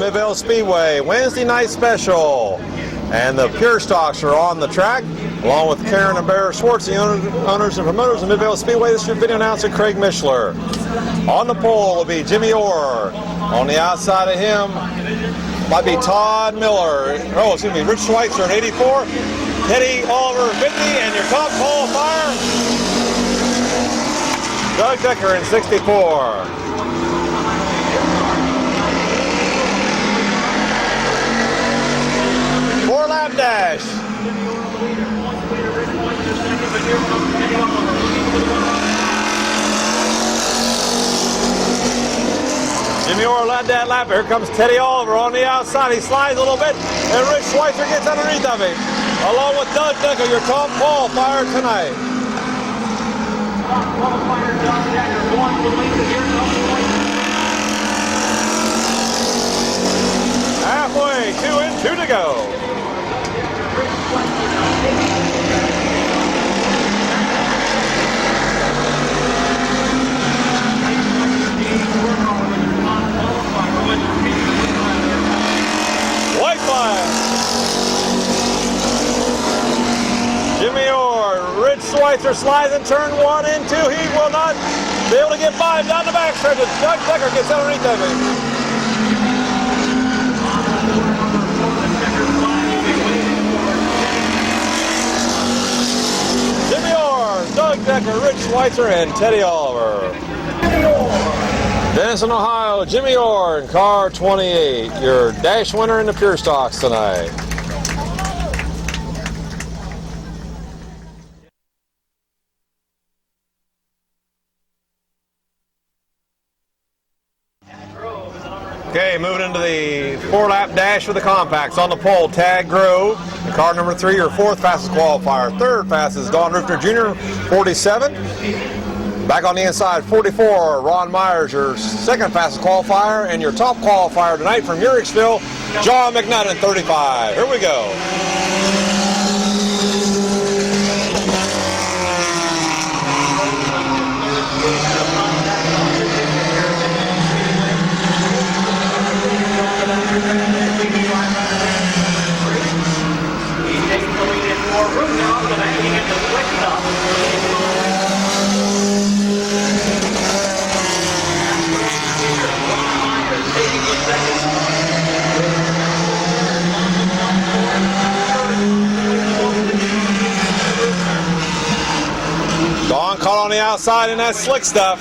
Mid-Vale Speedway Wednesday night special. And the Pure Stocks are on the track, along with Karen and Bear Schwartz, the owners and promoters of Mid-Vale Speedway. This is your video announcer, Craig Mishler. On the pole will be Jimmy Orr. On the outside of him might be Todd Miller. Oh, excuse me, Rich Schweitzer in 84. Teddy Oliver 50, and your top qualifier, Doug Decker in 64. Four-lap dash. Jimmy Orr led that lap. Here comes Teddy Oliver on the outside. He slides a little bit, and Rich Schweitzer gets underneath of him, along with Doug Decker, your top qualifier tonight. Halfway, 2 and 2 to go. White flag. Jimmy Orr, Rich Schweitzer slides in turn 1 and 2. He will not be able to get by him down the backstretch as Doug Decker gets underneath of him. Jimmy Orr, Doug Decker, Rich Schweitzer, and Teddy Oliver. Denison, Ohio, Jimmy Orr in car 28, your dash winner in the Pure Stocks tonight. Okay, moving into the 4-lap dash for the compacts. On the pole, Tad Grove, in car number 3, your 4th fastest qualifier. 3rd fastest, Don Rifter Jr., 47. Back on the inside, 44, Ron Myers, your 2nd fastest qualifier, and your top qualifier tonight from Uricksville, John McNutt in 35. Here we go. Don caught on the outside in that slick stuff.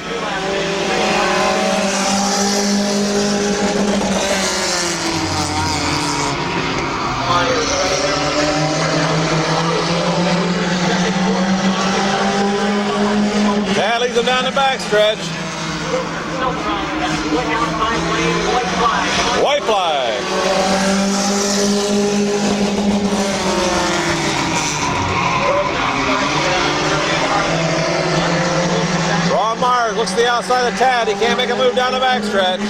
That leads him down the backstretch. White flag. Ron Myers looks to the outside of Tad. He can't make a move down the backstretch.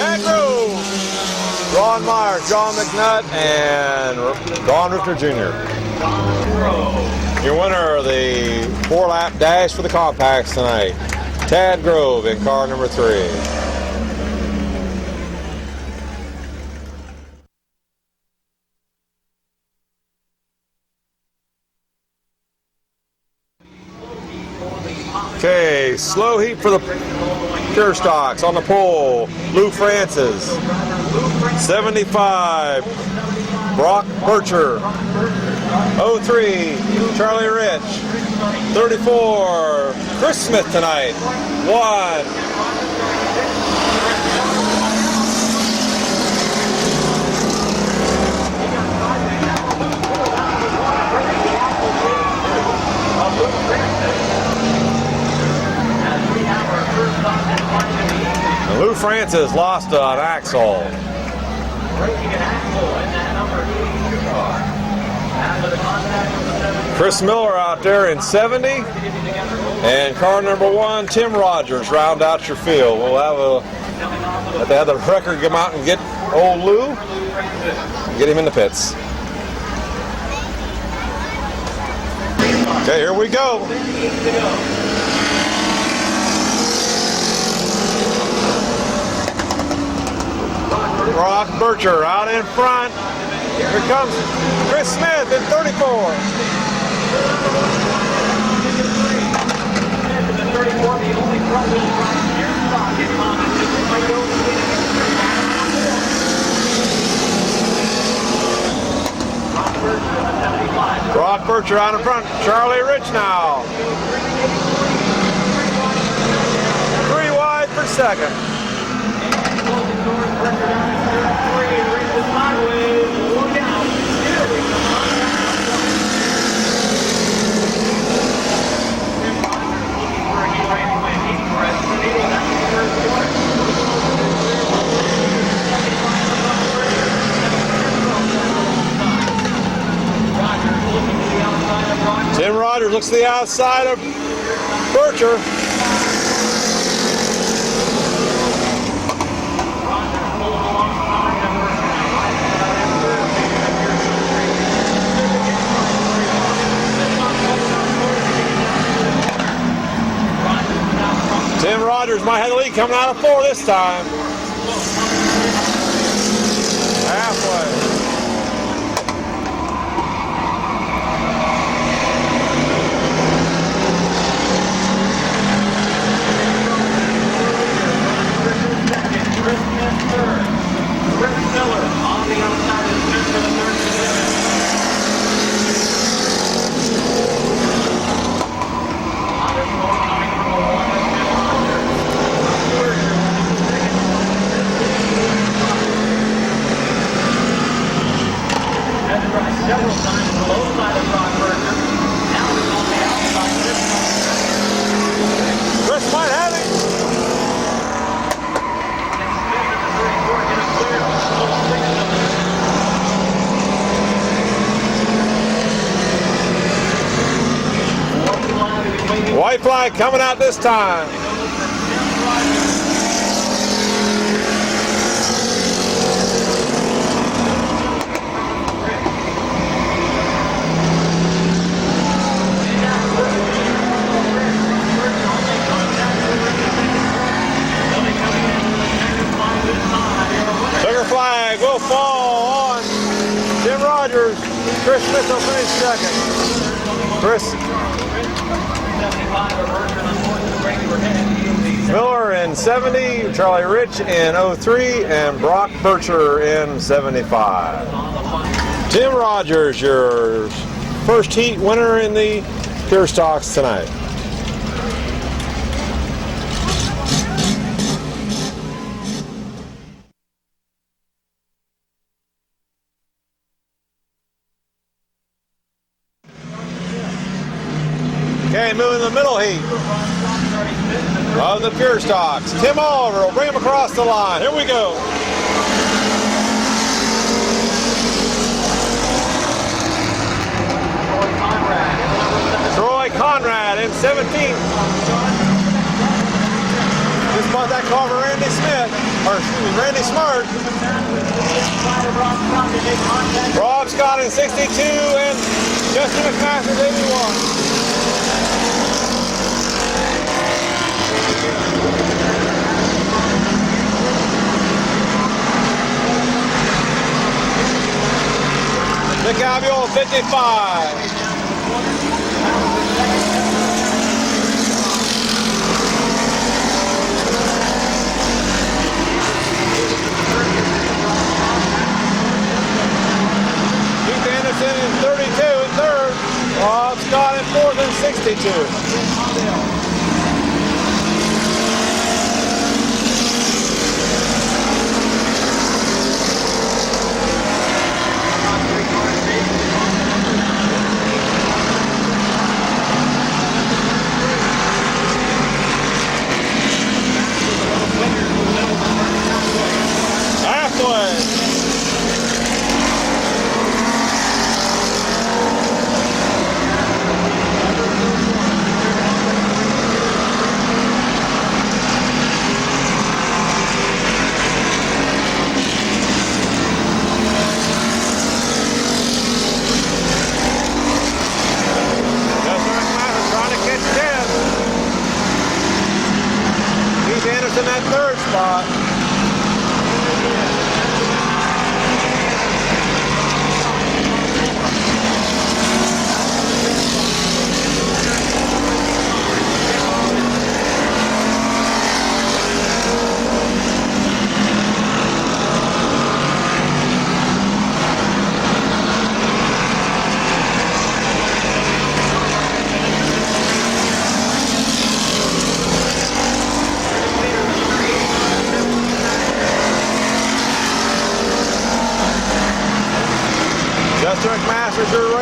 And Grove, Ron Myers, John McNutt, and Don Rifter Jr. Your winner of the 4-lap dash for the compacts tonight, Tad Grove in car number 3. Okay, slow heat for the Pure Stocks. On the pole, Lou Francis, 75, Brock Bircher, 03, Charlie Rich, 34, Chris Smith tonight, 1. And Lou Francis lost an axle. Chris Miller out there in 70, and car number 1, Tim Rogers, round out your field. We'll have the record come out and get old Lou, get him in the pits. Okay, here we go. Brock Bircher out in front. Here comes Chris Smith in 34. Brock Bircher out in front. Charlie Rich now. 3 wide for second. Tim Rogers looks to the outside of Bircher. Tim Rogers might have the lead coming out of 4 this time. Halfway. Chris might have it. White flag coming out this time. Checker flag will fall on Tim Rogers. Chris Smith will finish second. Chris Miller in 70, Charlie Rich in 03, and Brock Bircher in 75. Tim Rogers, your first heat winner in the Pure Stocks tonight. Okay, moving to the middle heat of the Pure Stocks. Tim Oliver will bring him across the line. Here we go. Troy Conrad in 17. Just bought that car for Randy Smith, or excuse me, Randy Smart. Rob Scott in 62 and Justin McMaster's 81. Nick Abiol, 55. Keith Anderson in 32 in third. Rob Scott in fourth and 62.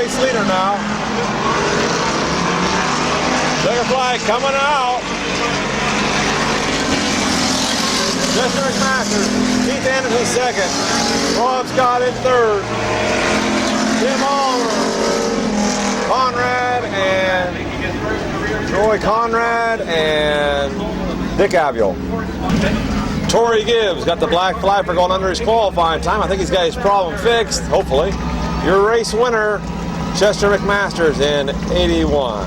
race leader now. Checkered flag coming out. Chester McMaster, Keith Anderson second. Ron Scott in third. Tim Oliver, Conrad, and Troy Conrad, and Dick Abiel. Torrey Gibbs got the black flag for going under his qualifying time. I think he's got his problem fixed, hopefully. Your race winner, Chester McMasters in 81.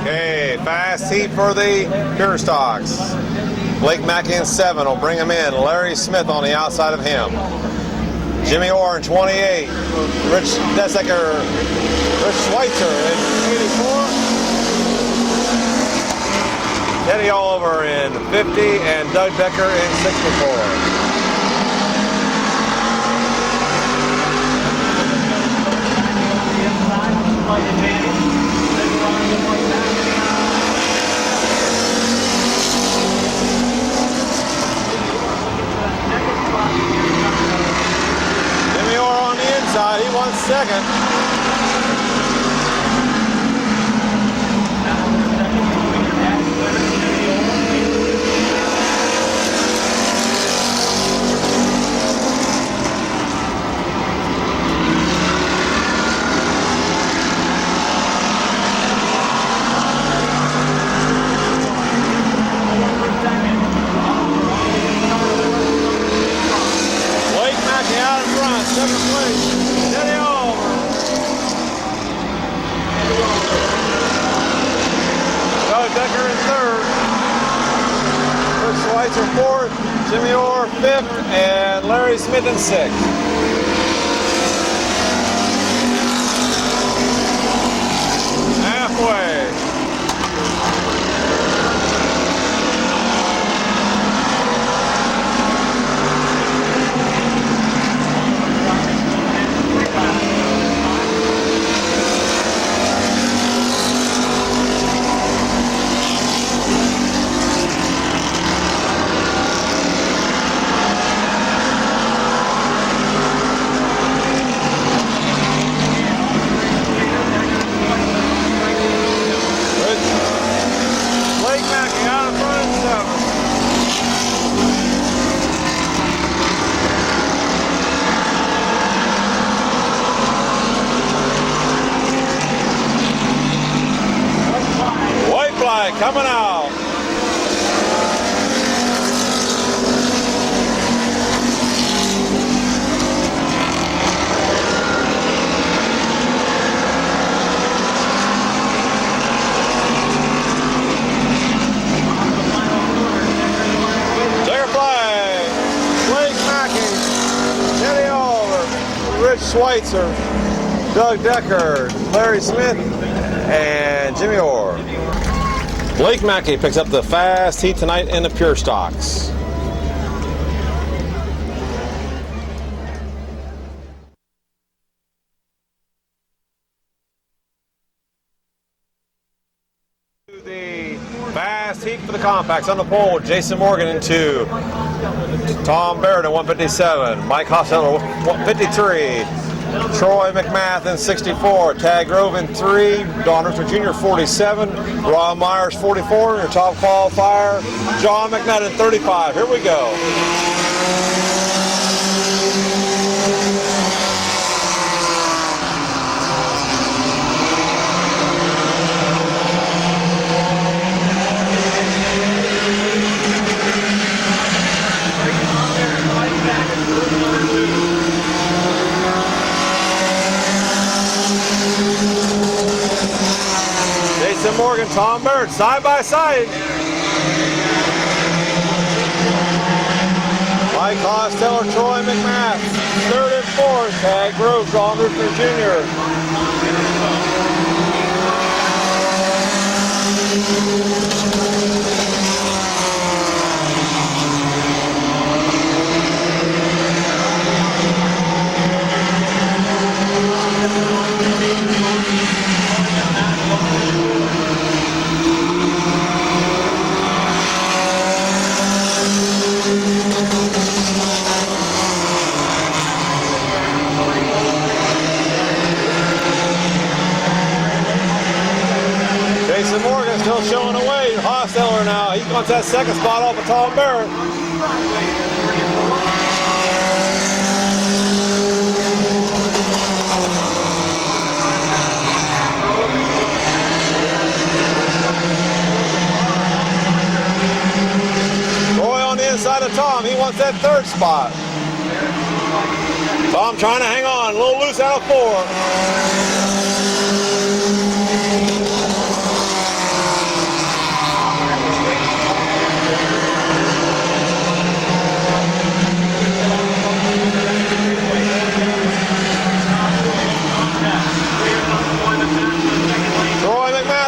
Okay, fast heat for the pure stocks. Blake Mackey in 7 will bring him in. Larry Smith on the outside of him. Jimmy Orr in 28. Rich Desecker, Rich Schweitzer in 84. Teddy Oliver in 50 and Doug Decker in 64. Jimmy Orr on the inside, he won second. Second place, Teddy Oliver. Doug Decker in third. Rich Schweitzer fourth. Jimmy Orr fifth. And Larry Smith in sixth. Halfway. Coming out. Checkered flag. Blake Mackey, Teddy Oliver, Rich Schweitzer, Doug Decker, Larry Smith, and Jimmy Orr. Blake Mackey picks up the fast heat tonight in the pure stocks. The fast heat for the compacts on the pole. Jason Morgan in 2. Tom Barrett in 157. Mike Hosseller 153. Troy McMath in 64, Tag Grove in 3, Don Richter Jr. 47, Ron Myers 44, your top qualifier, John McNutt in 35. Here we go. Jason Morgan, Tom Bird, side by side. Mike Costello, Troy McMath, third and fourth. Tag Grove, Don Richter Jr. still showing away. Hosteller now. He wants that second spot off of Tom Barrett. Roy on the inside of Tom. He wants that third spot. Tom trying to hang on. A little loose out of 4.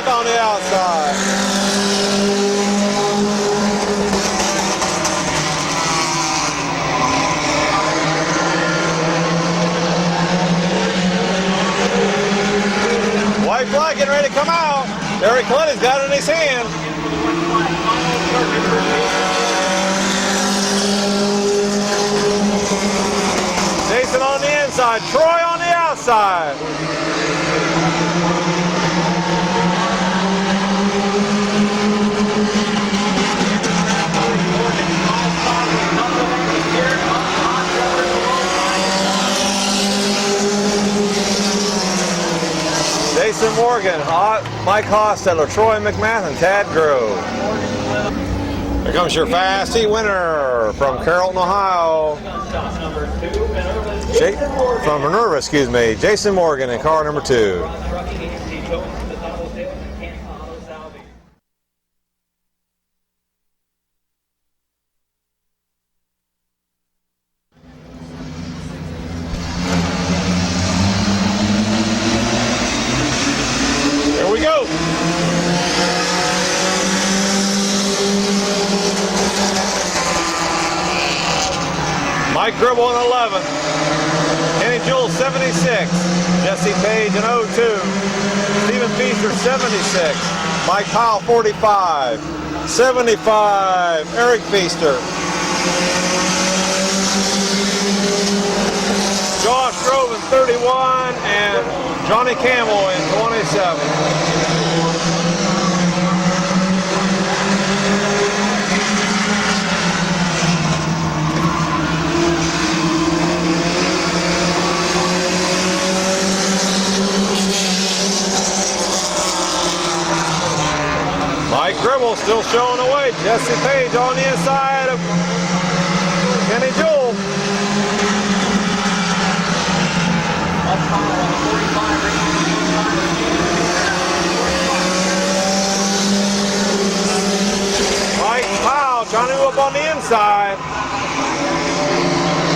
On the outside. White flag getting ready to come out. Eric Clinton's got it in his hand. Jason on the inside, Troy on the outside. Jason Morgan, Mike Hosteller, Troy McMath, and Tad Grove. Here comes your Fast Heat winner from Carrollton, Ohio. From Minerva, excuse me, Jason Morgan in car number 2. Here we go. Mike Gribble in 11. Kenny Jewell 76. Jesse Page in 02. Stephen Feaster 76. Mike Powell 45. 75. Eric Feaster. Josh Grove in 31 and Johnny Campbell in 27. Mike Gribble still showing away. Jesse Page on the inside of Kenny Jewell. Mike Powell trying to move up on the inside.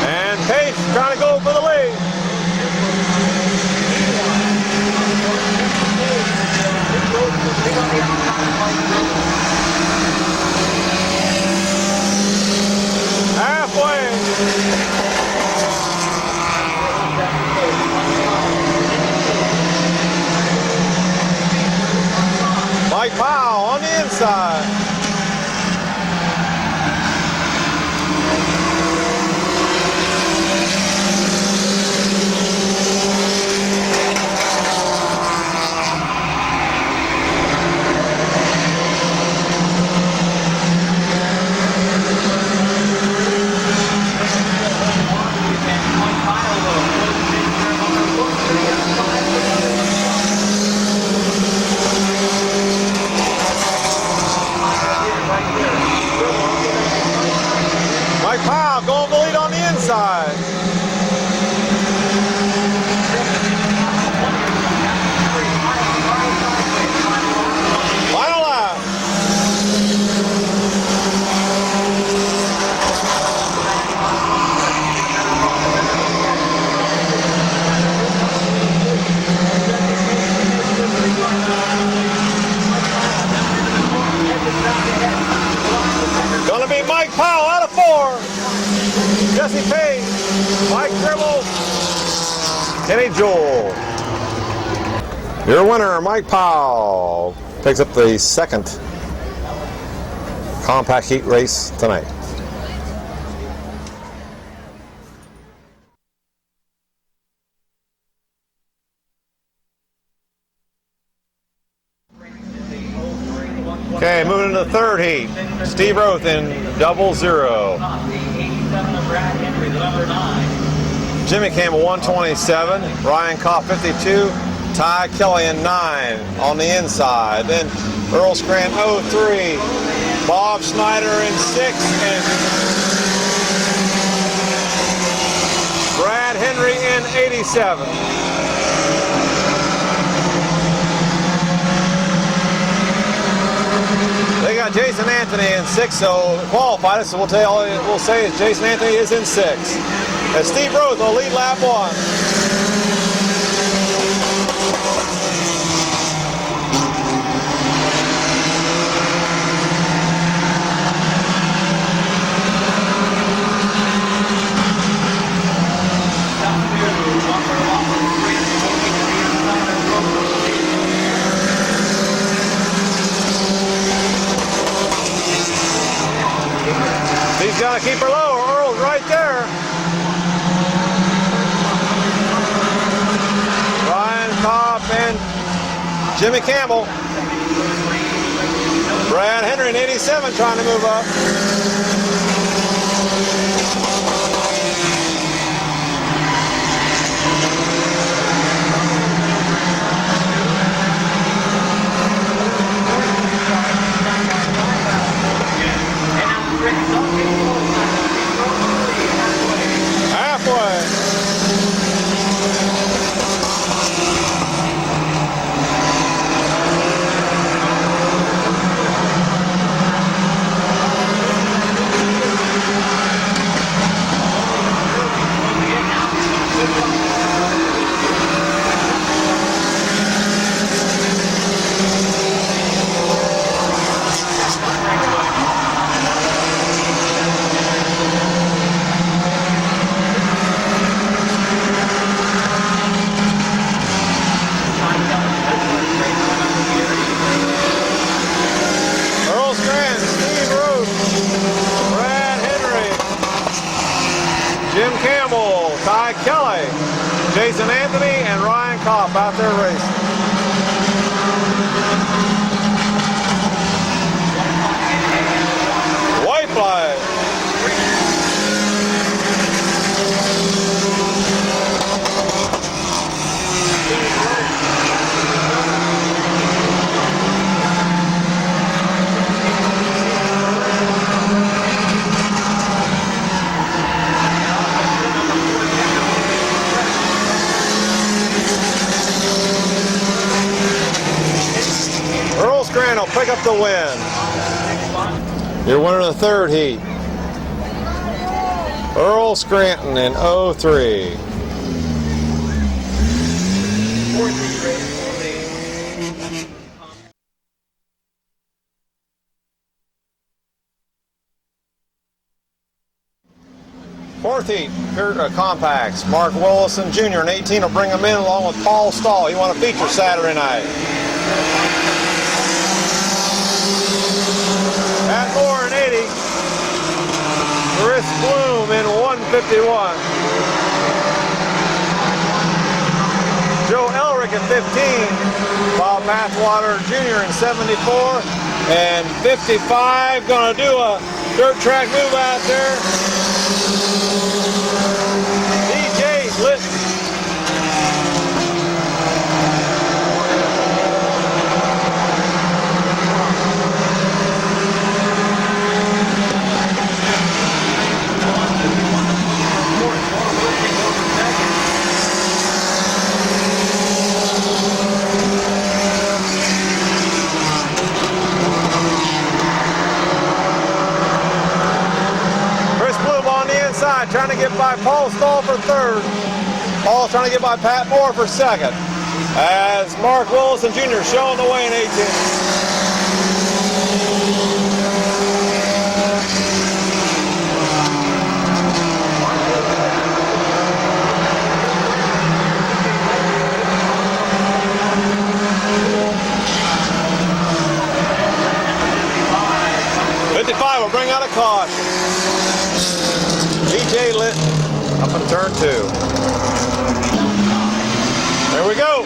And Page trying to go for the lead. Halfway. Mike Powell on the inside. Mike Powell going for the lead on the inside. Final lap. Gonna be Mike Powell out of 4. Jesse Page, Mike Gribble, Kenny Jewell. Your winner, Mike Powell, picks up the second compact heat race tonight. Okay, moving into the third heat. Steve Roth in 00. Jimmy Campbell 127. Ryan Kopp 52. Ty Kelly in 9 on the inside. Then Earl Scranton 03. Bob Snyder in 6. And Brad Henry in 87. They got Jason Anthony in 6, so qualified. So we'll say is Jason Anthony is in 6. And Steve Roth will lead lap 1. He's got to keep her low. Earl's right there. Ryan Kopp and Jimmy Campbell. Brad Henry in 87 trying to move up. Jim Campbell, Ty Kelly, Jason Anthony, and Ryan Kopp out there racing. White flag. Scranton will pick up the win. Your winner in the third heat, Earl Scranton in 03. Fourth heat, compacts. Mark Willison Jr. in 18 will bring him in along with Paul Stahl. He won a feature Saturday night. Pat Moore in 80. Chris Bloom in 151. Joe Elrick in 15. Bob Mathwater Jr. in 74. And 55, gonna do a dirt track move out there. DJ Litton. Trying to get by Paul Stahl for third. Paul's trying to get by Pat Moore for second. As Mark Willison Jr. showing the way in 18. Will bring out a caution. DJ Litton up in turn 2. There we go.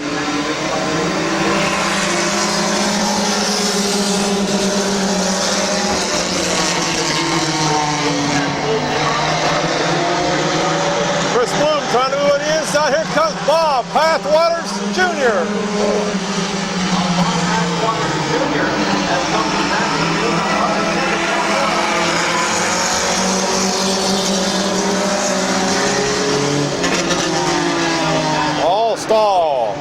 Jr. All stall.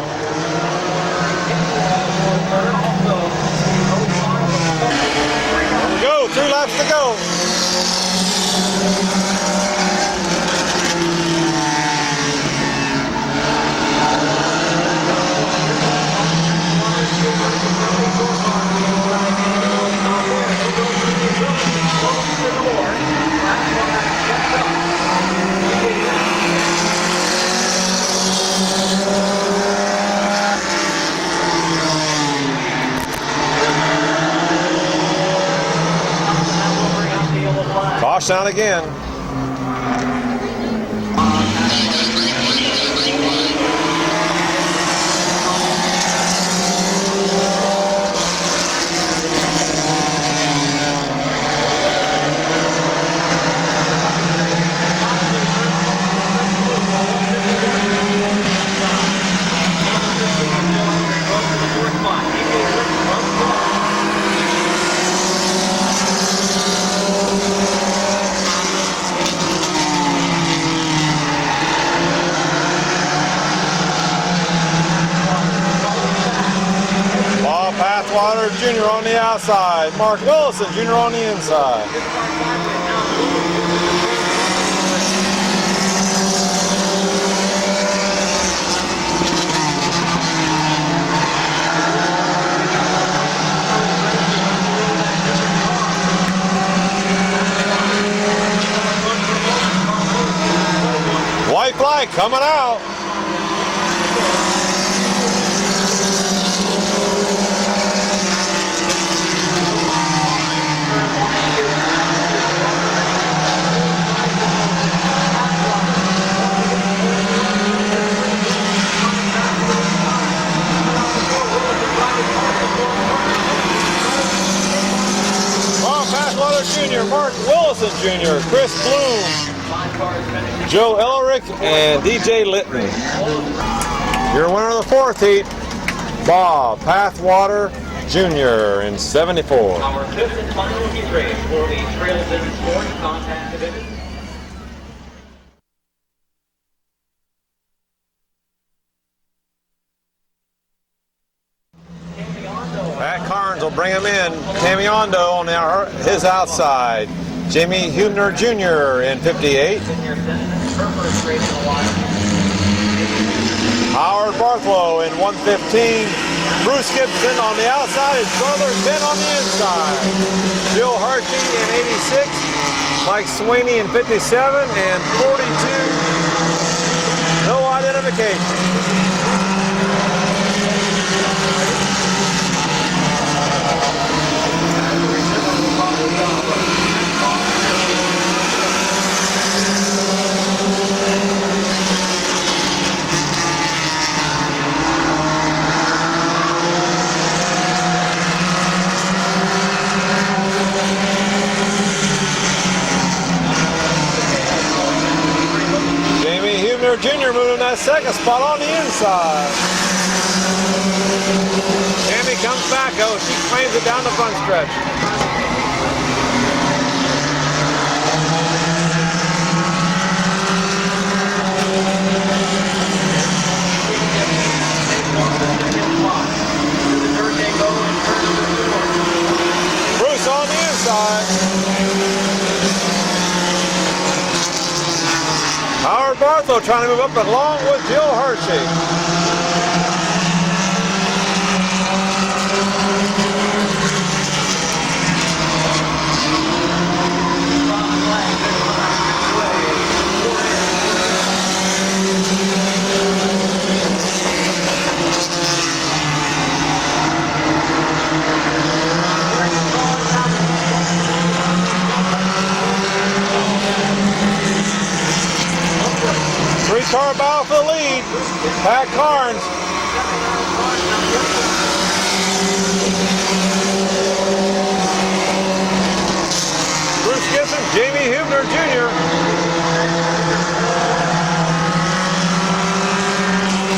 Go, 3 laps to go. Caution out again. Jr. on the outside. Mark Wilson Jr. on the inside. White flag coming out. Jr., Mark Willison Jr., Chris Bloom, Joe Ellerick, and DJ Litton. Your winner of the 4th heat, Bob Pathwater Jr. in 74. Our 5th and final heat race for the Trail Business Sports Contact Division. Pat Carnes will bring him in. Camiondo on his outside. Jamie Hubner Jr. in 58. Howard Barthlow in 115. Bruce Gibson on the outside. His brother Ben on the inside. Bill Harkey in 86. Mike Sweeney in 57 and 42. No identification. Jr. moving that 2nd spot on the inside. Tammy comes back, she claims it down the front stretch. Bruce on the inside. Howard Barthlow trying to move up along with Jill Hershey. Car battle for the lead. Pat Carnes. Bruce Gibson, Jamie Hubner Jr.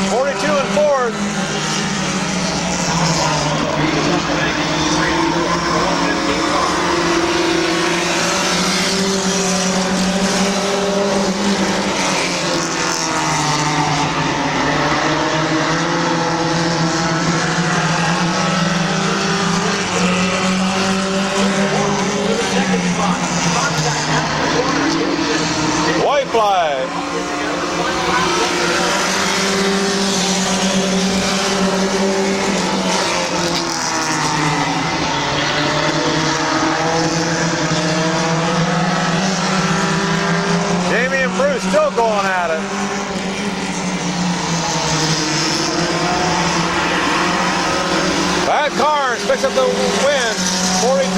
42 and 4th. Pat Carnes picks up the win, 42.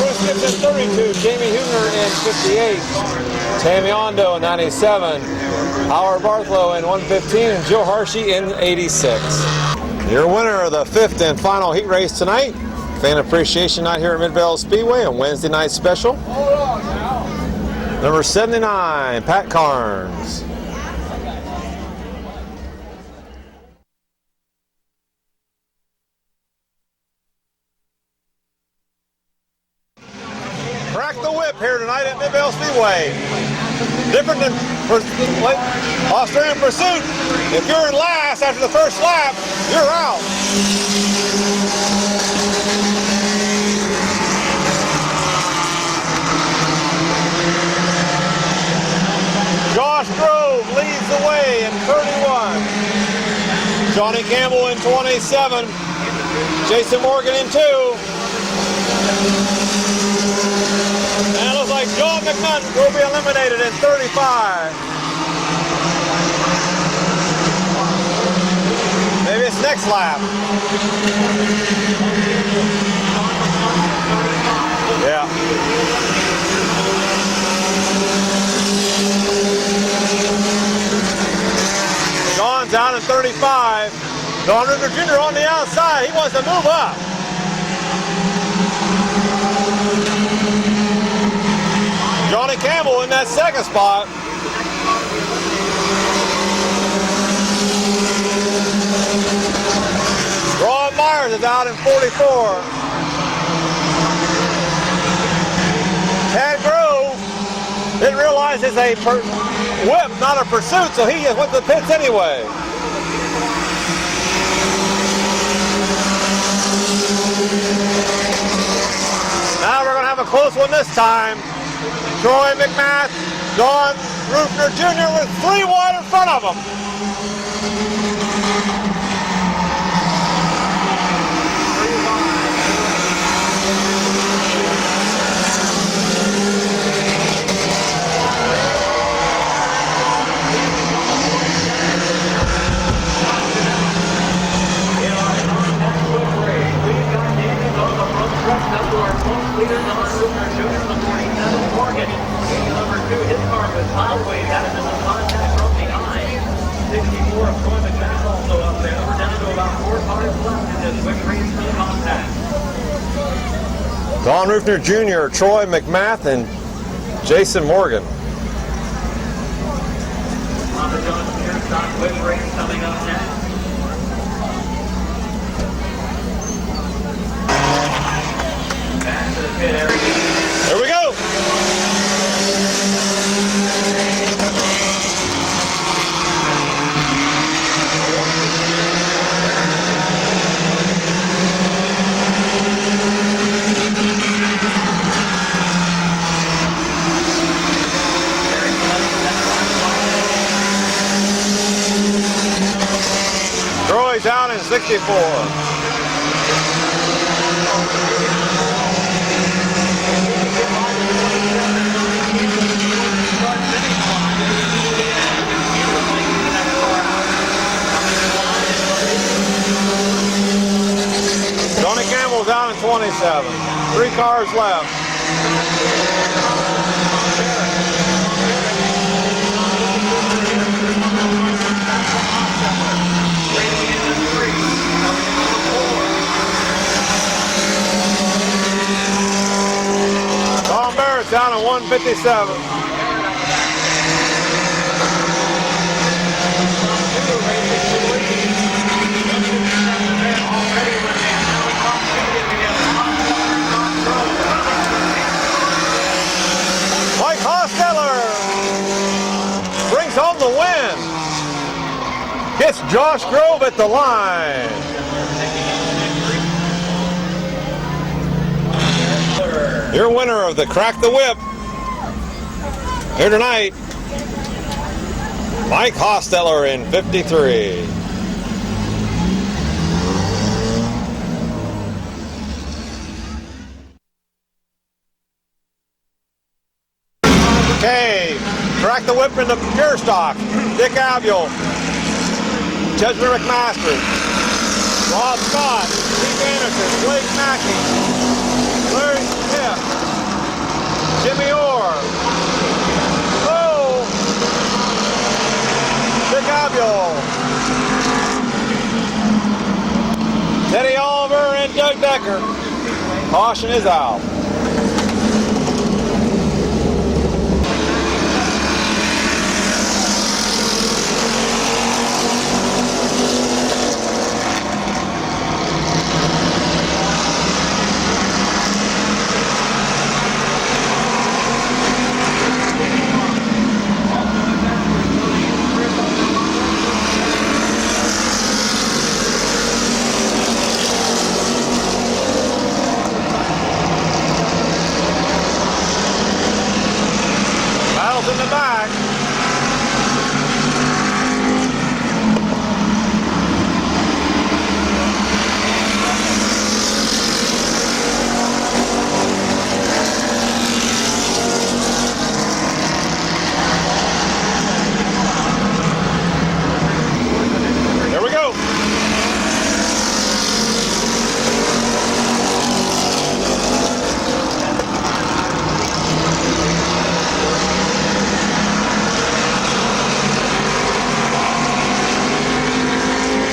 Bruce Gibson, 32. Jamie Huebner in 58. Tammy Ondo in 97. Howard Barthlow in 115. And Jill Hershey in 86. Your winner of the 5th and final heat race tonight. Fan Appreciation Night here at Midvale Speedway, a Wednesday night special. Number 79, Pat Carnes. Crack the whip here tonight at Midvale Speedway. Different than Australian Pursuit. If you're in last after the first lap, you're out. Josh Grove leads the way in 31. Johnny Campbell in 27. Jason Morgan in 2. And it looks like John McNutt will be eliminated in 35. Maybe it's next lap. Yeah. John's down in 35. Don Ritter Jr. on the outside. He wants to move up. Johnny Campbell in that second spot. Ron Myers is out in 44. Tad Grove didn't realize it's a whip, not a pursuit, so he just went to the pits anyway. Now we're going to have a close one this time. Troy McMath, Don Rufner Jr. with 3 wide in front of him. Don Rufner Jr., Troy McMath, and Jason Morgan. Here we go. Troy's down in 64. Johnny Campbell's down in 27. 3 cars left. Tom Barrett's down at 157. Mike Hosteller brings home the win. Gets Josh Grove at the line. Your winner of the Crack the Whip here tonight, Mike Hosteller in 53. Okay, Crack the Whip in the pure stock. Dick Abiel, Chesner McMaster, Rob Scott, Anderson, Blake Mackey, Larry Smith, Jimmy Orr, oh, Dick Abiel, Teddy Oliver, and Doug Decker. Caution is out. In the back. There we go.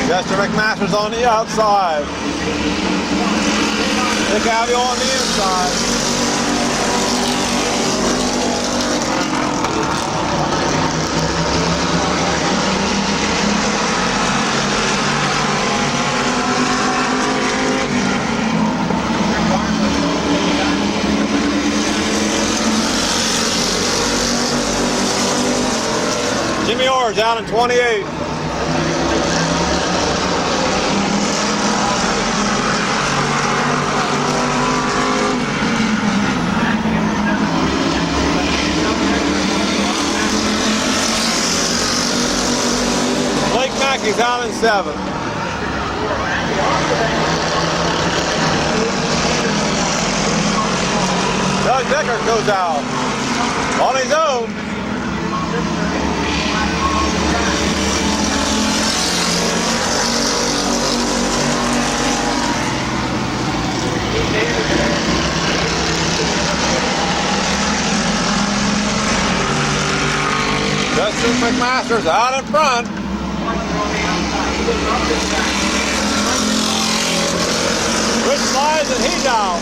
Chester McMaster's on the outside. Dick Abiel on the inside. Jimmy Orr down in 28. Mackey's out in 7. Doug Decker goes out on his own. Justin McMaster's out in front. Rich slides and he's out.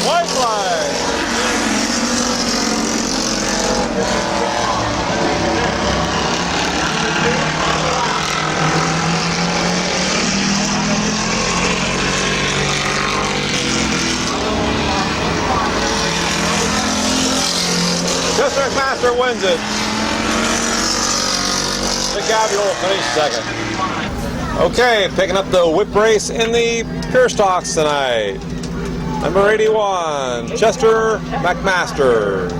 White flag. Chester McMaster wins it. Dick Abiel will finish second. Okay, picking up the whip race in the pure stocks tonight. Number 81, Chester McMasters.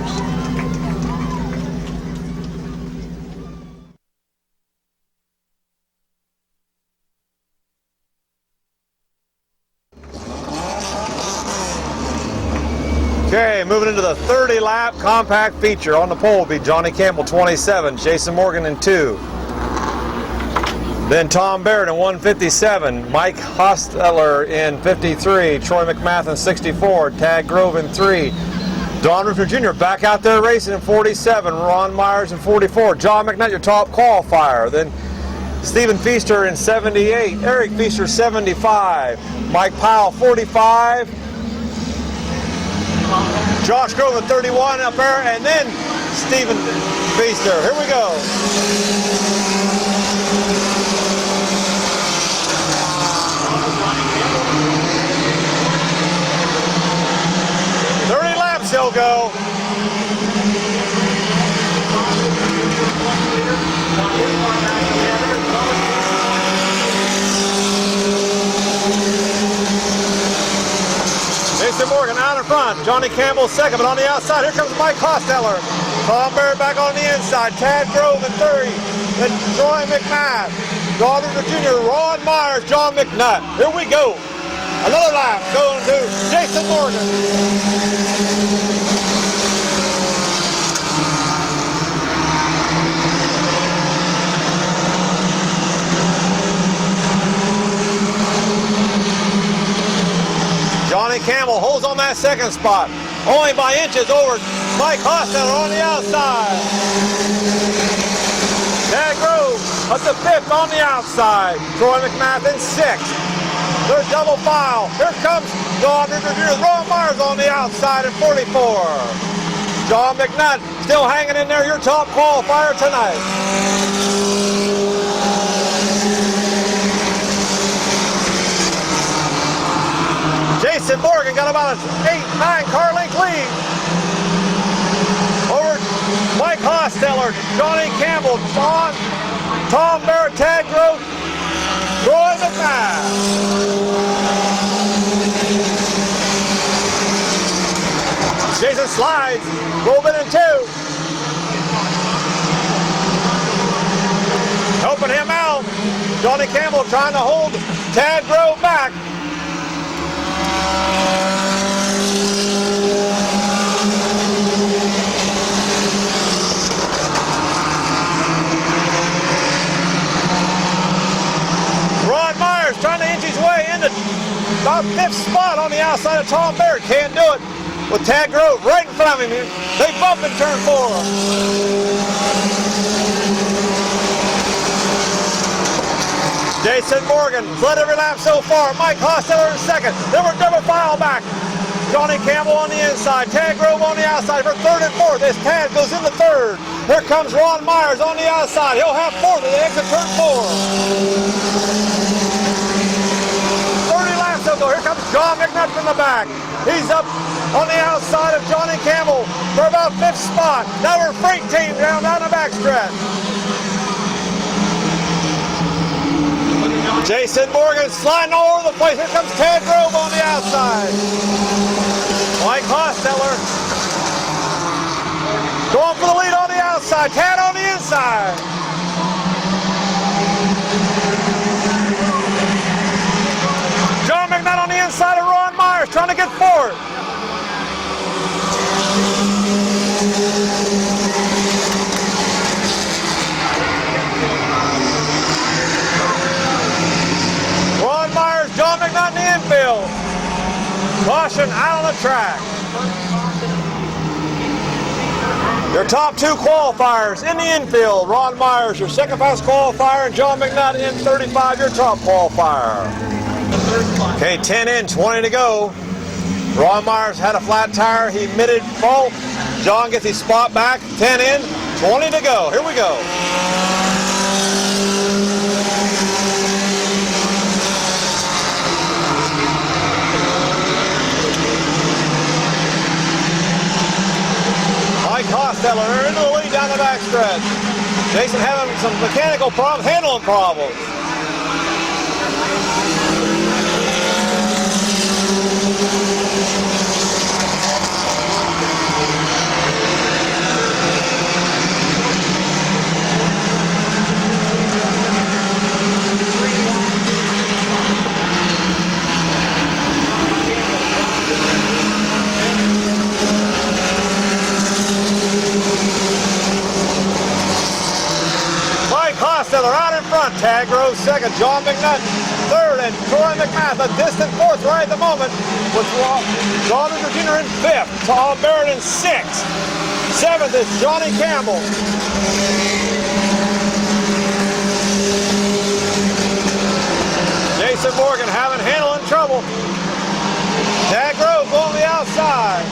Okay, moving into the 30-lap compact feature. On the pole will be Johnny Campbell, 27, Jason Morgan in 2. Then Tom Barrett in 157, Mike Hosteller in 53, Troy McMath in 64, Tad Grove in 3, Don Rufner Jr. back out there racing in 47, Ron Myers in 44, John McNutt, your top qualifier. Then Stephen Feaster in 78, Eric Feaster 75, Mike Powell 45, Josh Grove at 31 up there, and then Stephen Feaster. Here we go. He'll go. Jason Morgan out in front. Johnny Campbell second, but on the outside, here comes Mike Costello. Tom Barrett back on the inside. Tad Grove in third. Then Troy McMath. Daughters Jr., Ron Myers, John McNutt. Here we go. Another lap going to Jason Morgan. Johnny Campbell holds on that second spot, only by inches over Mike Costello on the outside. Tad Grove up to fifth on the outside. Troy McMath in sixth. They're double file. Here comes Don Jr. Ron Myers on the outside at 44. John McNutt still hanging in there, your top qualifier tonight. Jason Morgan got about an 8-9 car length lead over Mike Hosteller, Johnny Campbell, Tom Barrett, Tad Grove, Troy McMath. Jason slides, Robin in two. Helping him out. Johnny Campbell trying to hold Tad Grove back. Ron Myers trying to inch his way into about fifth spot on the outside of Tom Barrett. Can't do it with Tad Grove right in front of him here. They bump in turn four. Jason Morgan led every lap so far. Mike Hosteller in second. Then we're double file back. Johnny Campbell on the inside. Tad Grove on the outside for third and fourth. As Tad goes into third. Here comes Ron Myers on the outside. He'll have fourth at the exit turn four. 30 laps to go. Here comes John McNutt from the back. He's up on the outside of Johnny Campbell for about fifth spot. Now we're freight team down the backstretch. Jason Morgan sliding all over the place. Here comes Tad Grove on the outside. Mike Hosteller going for the lead on the outside. Tad on the inside. John McNutt on the inside of Ron Myers trying to get fourth. Ron Myers, John McNutt in the infield. Caution out on the track. Your top two qualifiers in the infield. Ron Myers, your second fastest qualifier, and John McNutt in 35, your top qualifier. Okay, 10 in, 20 to go. Ron Myers had a flat tire. He admitted fault. John gets his spot back. 10 in, 20 to go. Here we go. Mike Costello into the lead down the backstretch. Jason having some mechanical problems, handling problems. Costello out in front. Tad Grove second. John McNutt third. And Troy McMath a distant fourth right at the moment. With John Jr. in fifth. Tom Barrett in sixth. Seventh is Johnny Campbell. Jason Morgan having handling trouble. Tad Grove on the outside.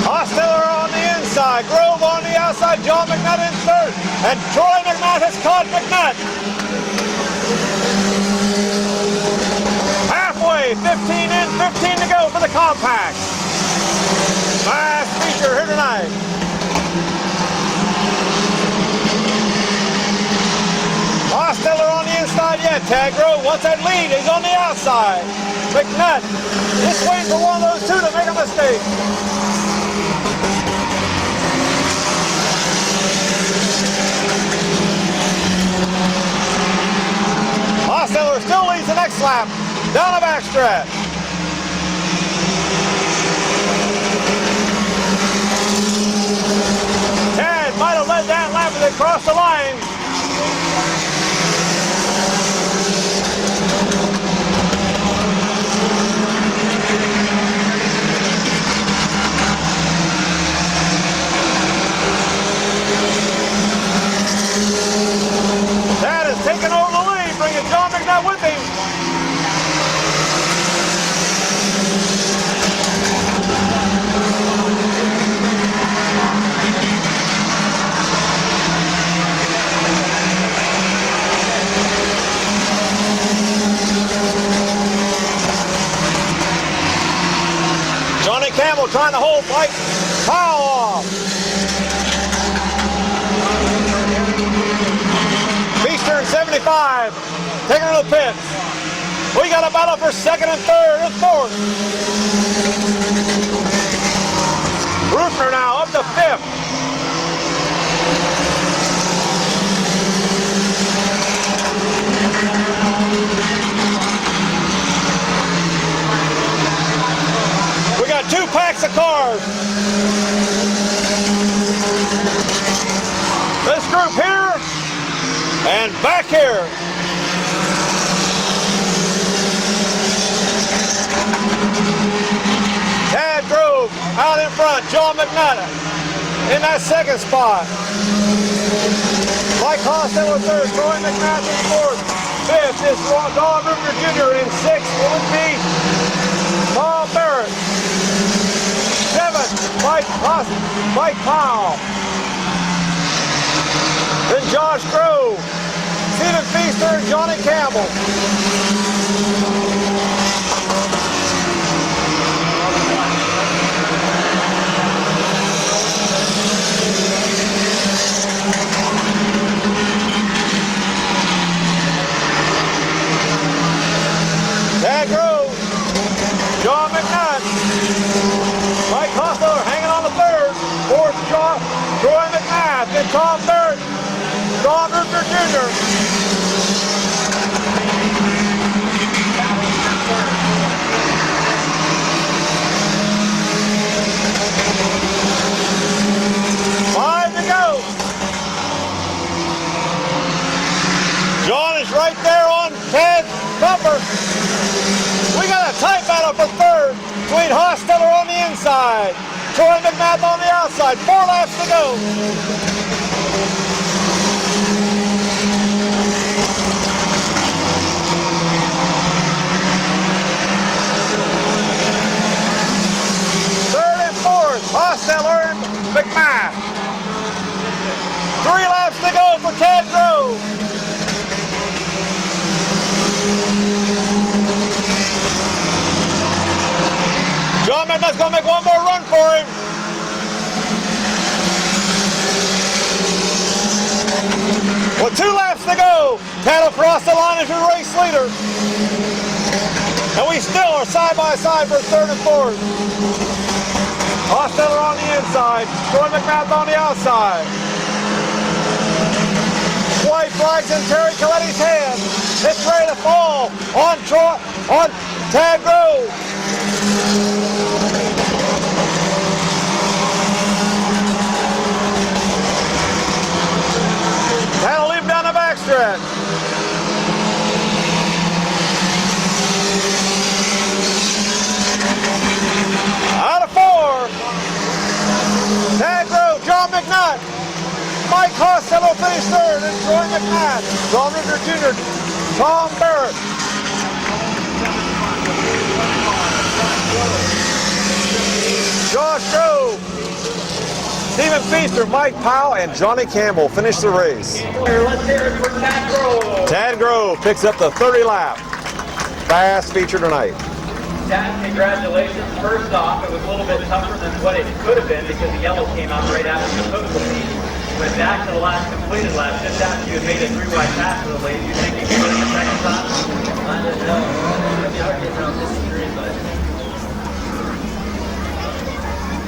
Hosteller on the inside, Grove on the outside, John McNutt in third, and Troy McMath has caught McNutt. Halfway, 15 in, pack. Last feature here tonight. Hosteller on the inside yet. Tad Grove wants that lead. He's on the outside. McNutt just waiting for one of those two to make a mistake. Hosteller still leads the next lap down the backstretch. Tad might have led that lap as they crossed the line. Tad is taking over the lead, bringing John McNutt with him. Johnny Campbell trying to hold Mike Powell off. Feaster in 75, taking to the pits. We got a battle for second and third and fourth. Rufner now up to fifth. We got two packs of cars. This group here and back here. Tad Grove out in front. John McNutt in that second spot. Mike Hosteller third. Troy McNutt in fourth. Fifth is Don Rupert Jr. in sixth. It would be Paul Barrett. Seventh, Mike Powell. Then Josh Grove, Stephen Feaster, and Johnny Campbell. Tad Grove, John McNutt, Mike Hosteller hanging on the third, fourth Troy McNutt, then Tom Barrett, Don Rupert Jr. Five to go. John is right there on Tad's bumper. We got a tight battle for third between Hosteller on the inside, Troy McNutt on the outside. 4 laps to go. Third and fourth, Hosteller and McNutt. 3 laps to go for Tad Grove. John McNutt's going to make one more run for him. With 2 laps to go, Tad will cross the line as your race leader. And we still are side by side for third and fourth. Hosteller on the inside, Troy McNutt on the outside. White flags in Terry Coletti's hand. It's ready to fall on Tad Grove. That'll leave him down the backstretch. Out of 4. Tad Grove, John McNutt. Mike Hosteller finished third, and Troy McNutt. Don Rupert Jr., Tom Barrett. Josh Grove, Stephen Feaster, Mike Powell, and Johnny Campbell finish the race. Let's hear it for Tad Grove. Tad Grove picks up the 30 lap. Fast feature tonight. Dad, congratulations. First off, it was a little bit tougher than what it could have been because the yellow came out right after the supposed to be. Went back to the last completed lap just after you had made a 3-wide pass to the lady. You think you could get it the second time? I don't know. I mean, I getting on this street, but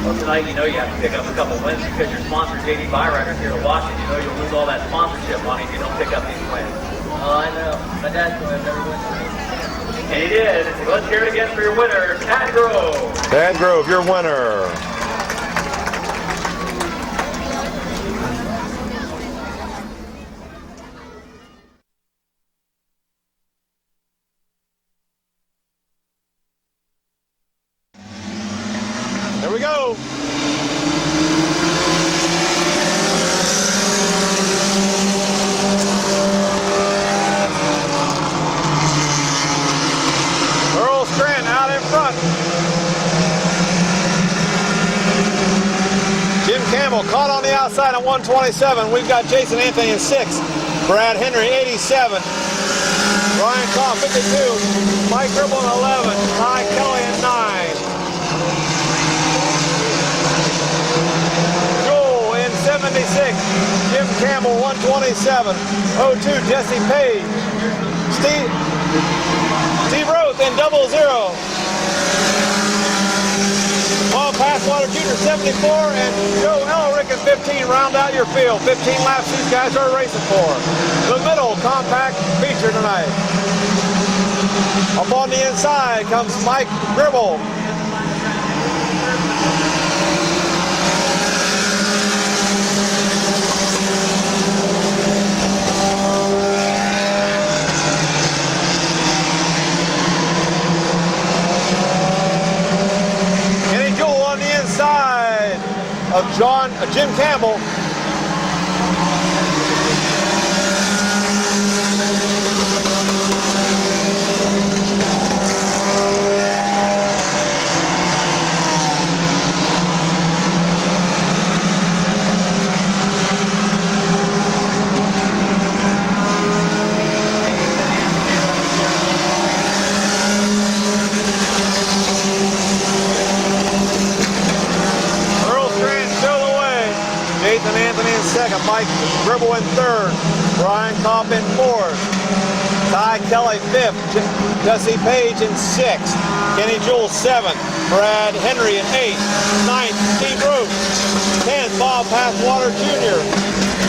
Well, tonight you know you have to pick up a couple wins because your sponsor, JD Byrider's here to watch it. You know you'll lose all that sponsorship money if you don't pick up these wins. oh, I know. My dad's going to never win tonight. And he did. Let's hear it again for your winner, Tad Grove. Tad Grove, your winner. There we go. Out in front. Jim Campbell caught on the outside at 127. We've got Jason Anthony in 6th. Brad Henry 87. Ryan Kopp 52. Mike Gribble in 11. Ty Kelly in 9. Joel in 76. Jim Campbell 127. 02 Jesse Page. Steve Roth in 00. Paul Passwater Jr. 74 and Joe Ellerick in 15 round out your field. 15 laps these guys are racing for. The middle compact feature tonight. Up on the inside comes Mike Gribble. Of Jim Campbell. Nathan Anthony in 2nd, Mike Gribble in 3rd, Brian Kopp in 4th, Ty Kelly 5th, Jesse Page in 6th, Kenny Jewell 7th, Brad Henry in 8th, 9th, Steve Root, 10th, Bob Passwater Jr.,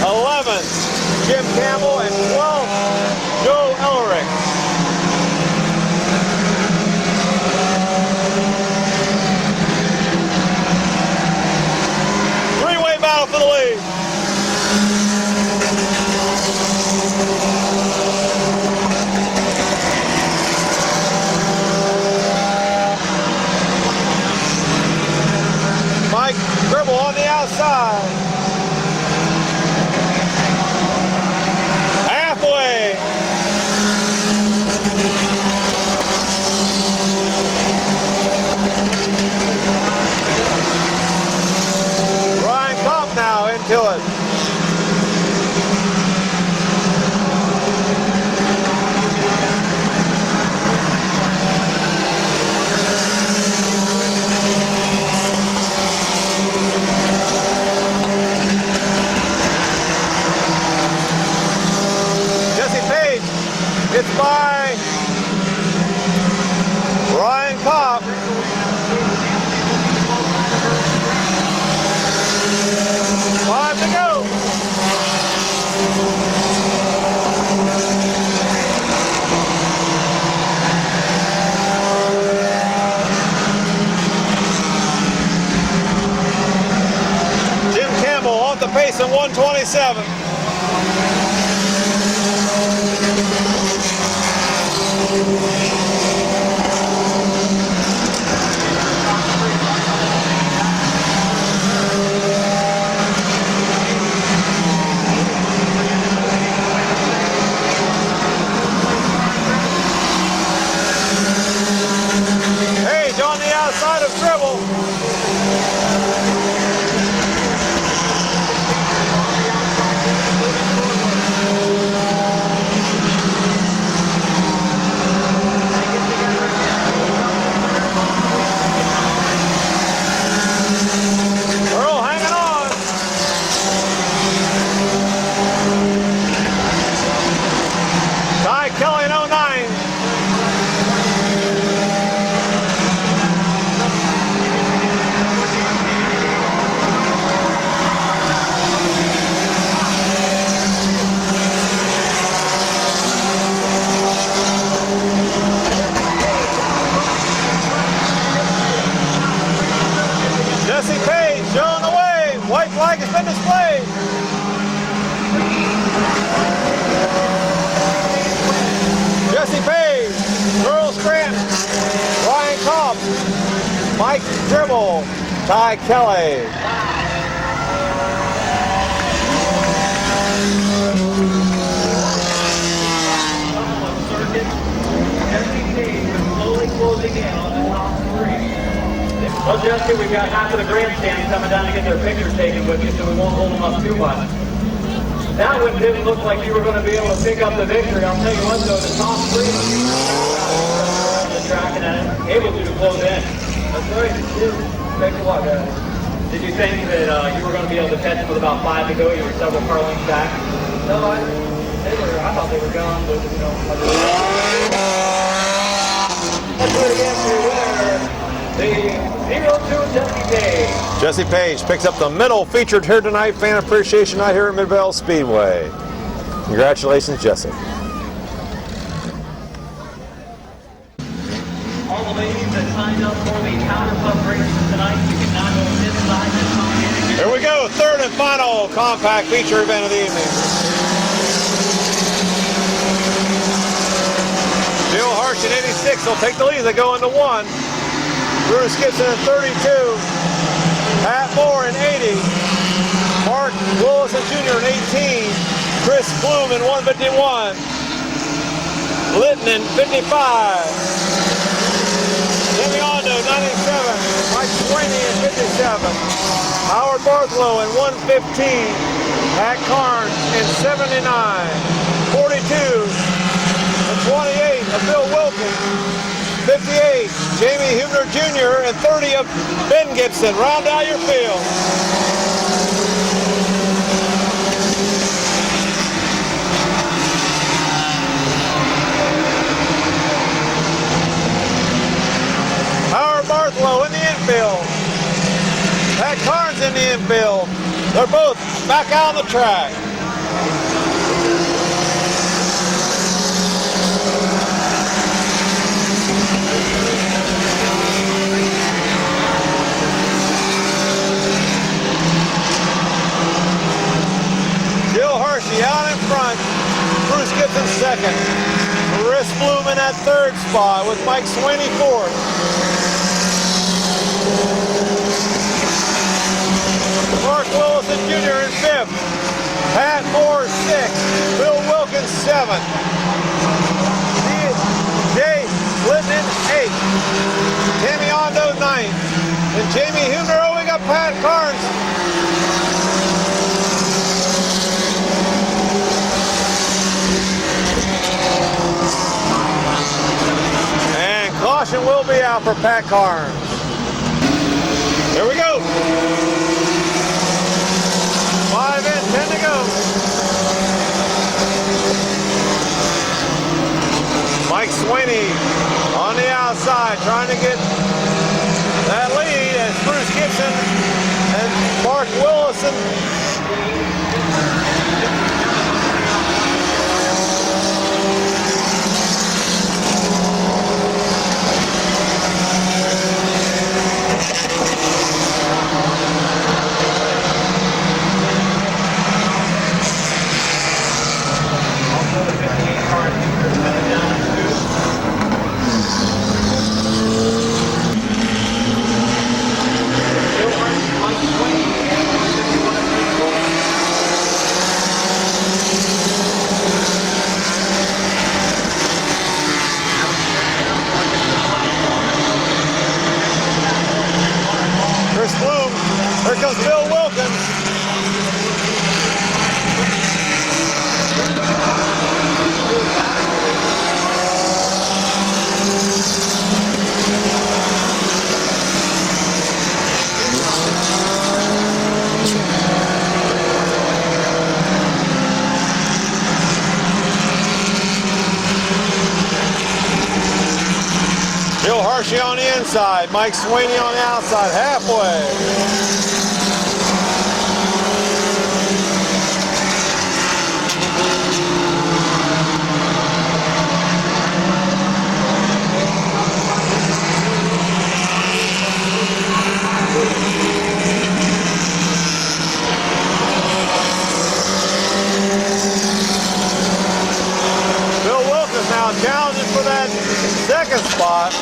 11th, Jim Campbell, and 12th, Joe Ellerick. Battle for the lead. Mike Gribble on the outside. Halfway. Now into it. Jesse Page, it's by Ryan Kopp. Five to go. Jim Campbell off the pace in 127. Outside of Gribble. Mike Dribble, Ty Kelly. Slowly closing in on the top three. Well, Jesse, we've got half of the grandstand coming down to get their picture taken with you, so we won't hold them up too much. That one didn't look like you were going to be able to pick up the victory. I'll tell you what, though, the top three on the track and able to close in. That's right. Thanks a lot, guys. Did you think that you were going to be able to catch them with about 5 to go? You were several car lengths back? No, I thought they were gone, but you know. Let's do it again for your winner, the 02 Jesse Page. Jesse Page picks up the medal featured here tonight. Fan Appreciation Night here at Midvale Speedway. Congratulations, Jesse. All the ladies that signed up for the Powder Puff races tonight, you can now go inside this competition. Here we go, third and final compact feature event of the evening. Bill Harsh in 86 will take the lead. They go into 1. Bruce Gibson in 32. Pat Moore in 80. Mark Willison Jr. in 18. Chris Bloom in 151. Litton in 55. Jimmy Ondo 97. Mike Sweeney in 57. Howard Bartholow in 115. Pat Carnes in 79. 42. And 28 of Bill Wilkins. 58, Jamie Huebner Jr. and 30 of Ben Gibson. Round out your field. Howard Bartholow in the infield. Pat Carnes in the infield. They're both back out on the track. Out in front, Bruce Gibson second. Chris Bloom in that third spot with Mike Sweeney fourth. Mark Willison Jr. in fifth. Pat Moore sixth. Bill Wilkins seventh. Jay Litton eighth. Tammy Ondo ninth. And Jamie Huebner, oh, we got Pat Carnes. Caution will be out for Pat Carnes. Here we go. 5 in, 10 to go. Mike Sweeney on the outside trying to get that lead as Bruce Gibson and Mark Willison. Here comes Bill Wilkins. Bill Hershey on the inside, Mike Sweeney on the outside, halfway. Challenging for that second spot.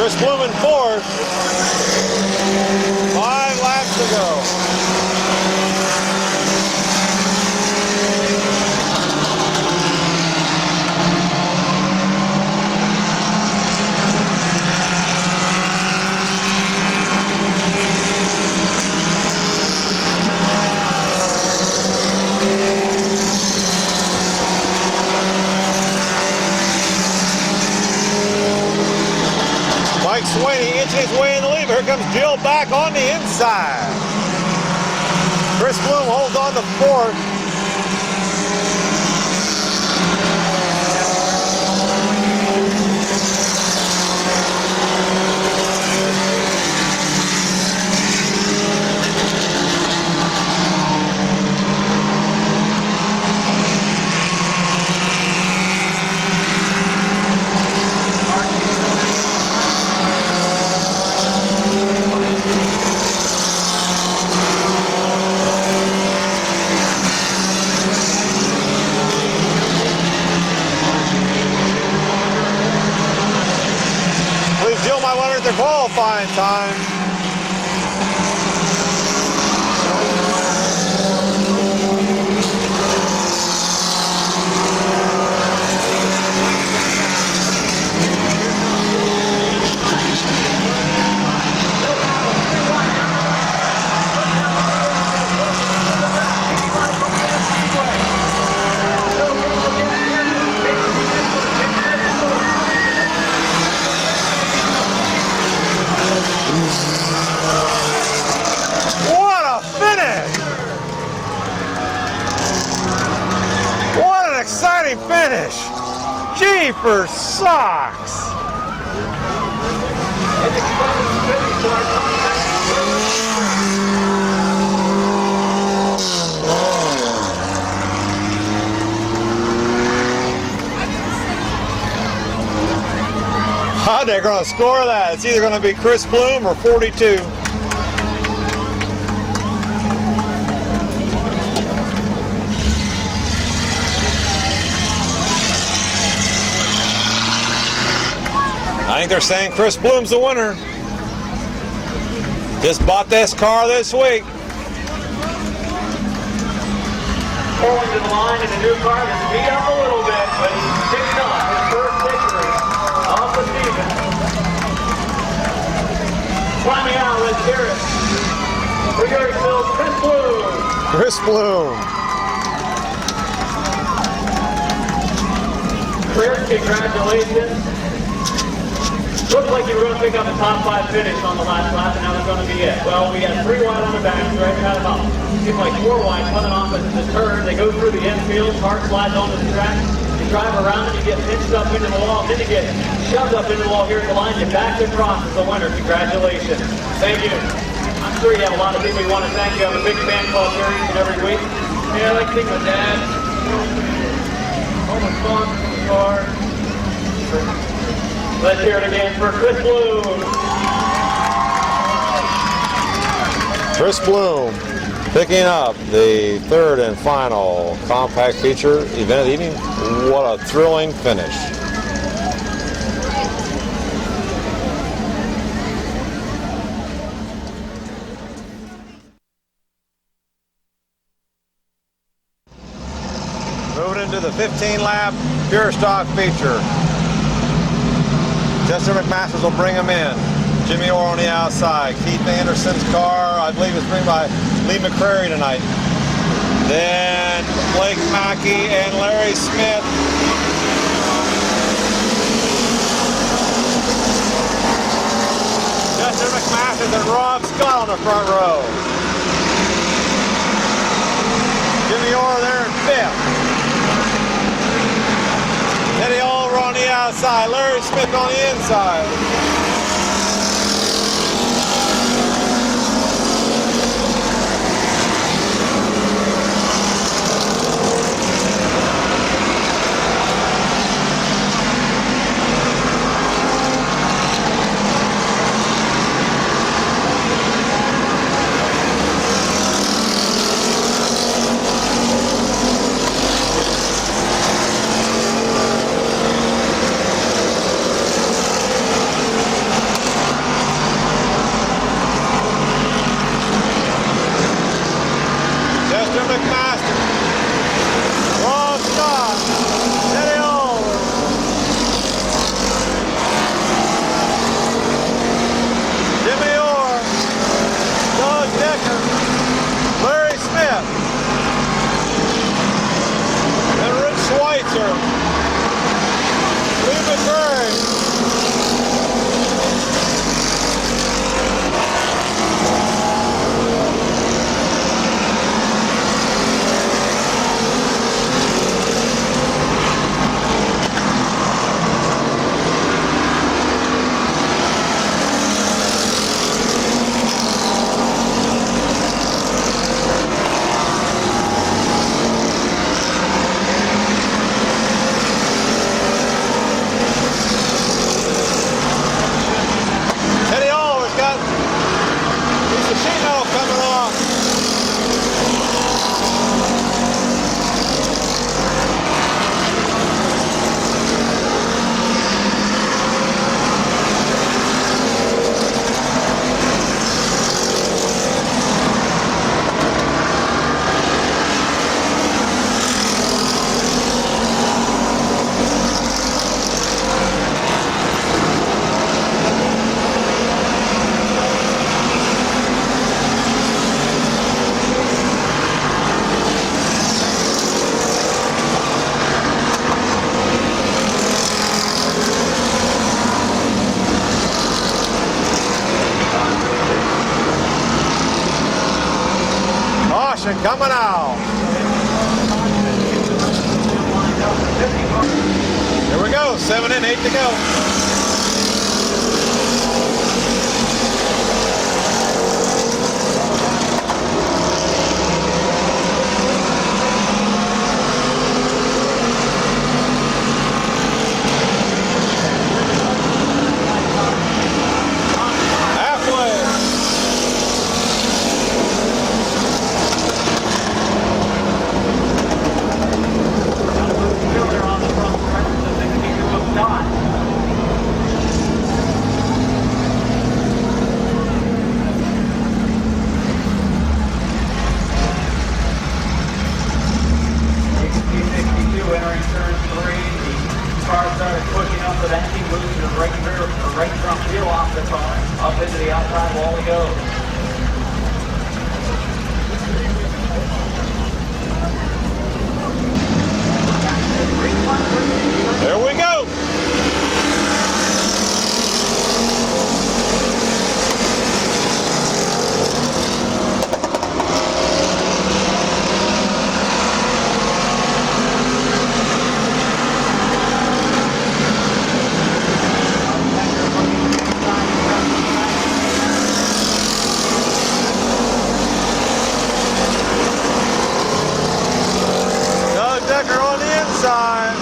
Chris Bloom in fourth. 5 laps to go. Mike Swaney inching his way in the lead, but here comes Jill back on the inside. Chris Bloom holds on to fourth. Jill might win at their qualifying time. Exciting finish. Jeepers socks. How they're going to score that? It's either going to be Chris Bloom or 42. I think they're saying Chris Bloom's the winner. Just bought this car this week. Pulling to the line in a new car to speed up a little bit, but he picked up his first victory of the season. Climbing out, let's hear it. For Yorkville, Chris Bloom. Chris Bloom. Chris, congratulations. Looked like you were going to pick up a top 5 finish on the last lap, and that was going to be it. Well, we had 3 wide on the back, right? Had about, seemed like 4 wide coming off at the turn. They go through the infield, car slides onto the track. You drive around and you get pinched up into the wall, then you get shoved up into the wall here at the line. You back across as the winner. Congratulations. Thank you. I'm sure you have a lot of people you want to thank. You have a big fan club here each and every week. Yeah, I like to thank my dad. All the sponsors in the car. Let's hear it again for Chris Bloom. Chris Bloom picking up the 3rd and final compact feature event of the evening. What a thrilling finish. Moving into the 15-lap pure stock feature. Justin McMasters will bring him in. Jimmy Orr on the outside. Keith Anderson's car, I believe, is bring by Lee McCrary tonight. Then Blake Mackey and Larry Smith. Justin McMasters and Rob Scott on the front row. Jimmy Orr there in 5th. Eddie Oliver on the outside, Larry Smith on the inside. sheet metal coming off. Caution coming out. Here we go, 7 in, 8 to go. Filter on the front pressure so they can keep you hooked on. Entering turn 3, the car started pushing up the banking, losing the right rear or right front wheel off the car, up into the outside wall he goes. There we go. Decker on the inside.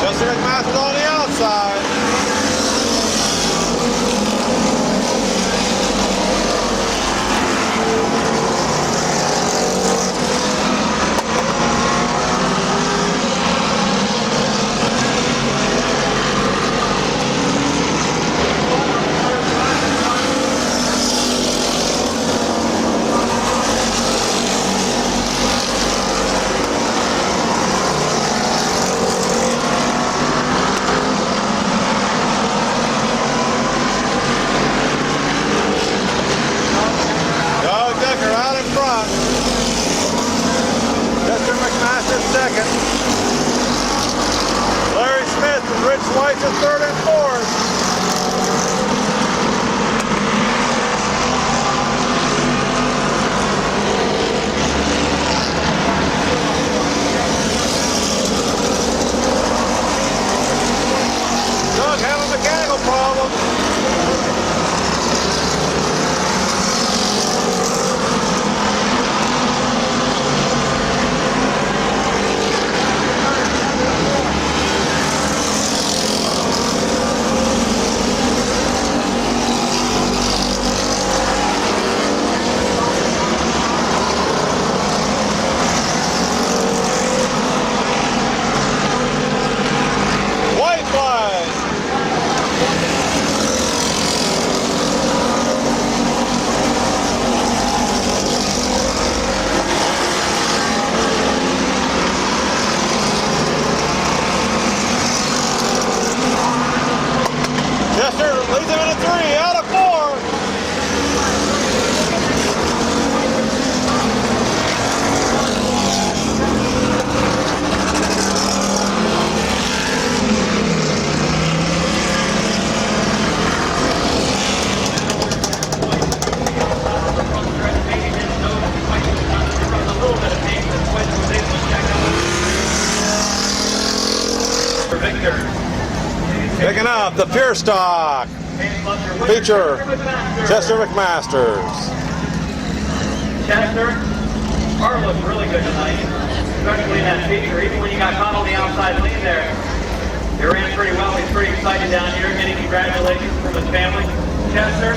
Justin McMaster on the outside. Second. Larry Smith and Rich White's in third and fourth. Doug having a mechanical problem. Leads him in a 3 out of 4. Picking up the Pure Stock feature, Chester McMasters. Chester, car looks really good tonight, especially in that feature. Even when you got caught on the outside lane there, you ran pretty pretty excited down here, getting congratulations from his family. Chester,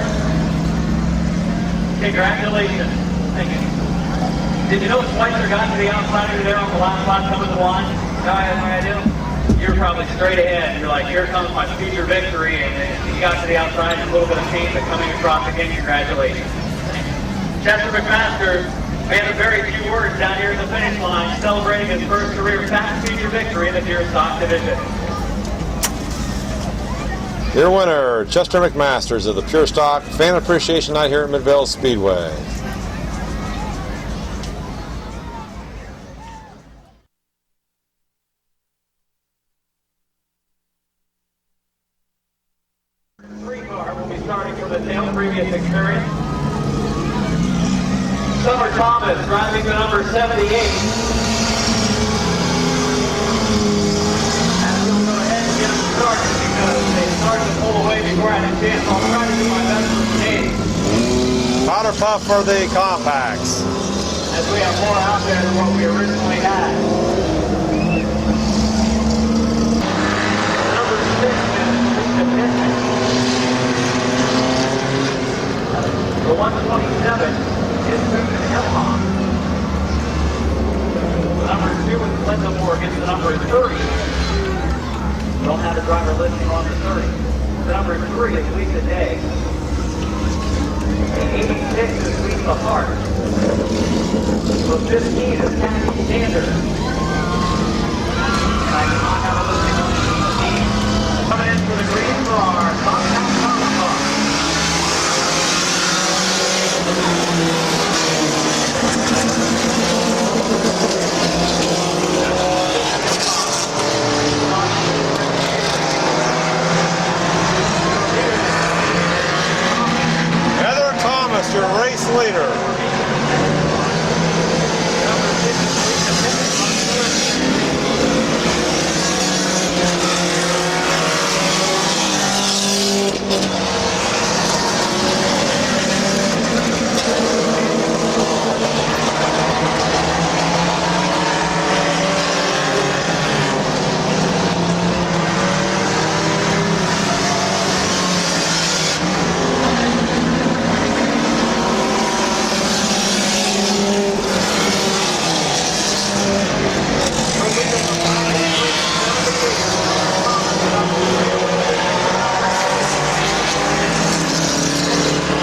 congratulations. Thank you. Did you know Schweitzer got to the outside over there on the last lap coming to the line? No, I had no idea. You're probably straight ahead. You're like, here comes my future victory, and you got to the outside, a little bit of pain, but coming across again, congratulations. Chester McMaster made a very few words down here at the finish line, celebrating his first career fast feature victory in the pure stock division. Your winner, Chester McMasters of the Pure Stock Fan Appreciation Night here at Midvale Speedway. Three-car will be starting from the tail previous experience. Summer Thomas driving the number 78. And we'll go ahead and get them started because they started to pull away before I had a chance. I'll try to do my best for today. Powder puff for the compacts. As we have more out there than what we originally had. Number 6 is the Piston. The 127 is Susan Elmont. Number 2 is Linda Morgan. The number 30. Don't have a driver listing on the 30. The number 3 is Lisa Day. The 86 is Lisa Hart. The 15 is Kathy Sanders. And I do not have a listing on the 15. Coming in for the green car, Compound Car. Heather Thomas, your race leader.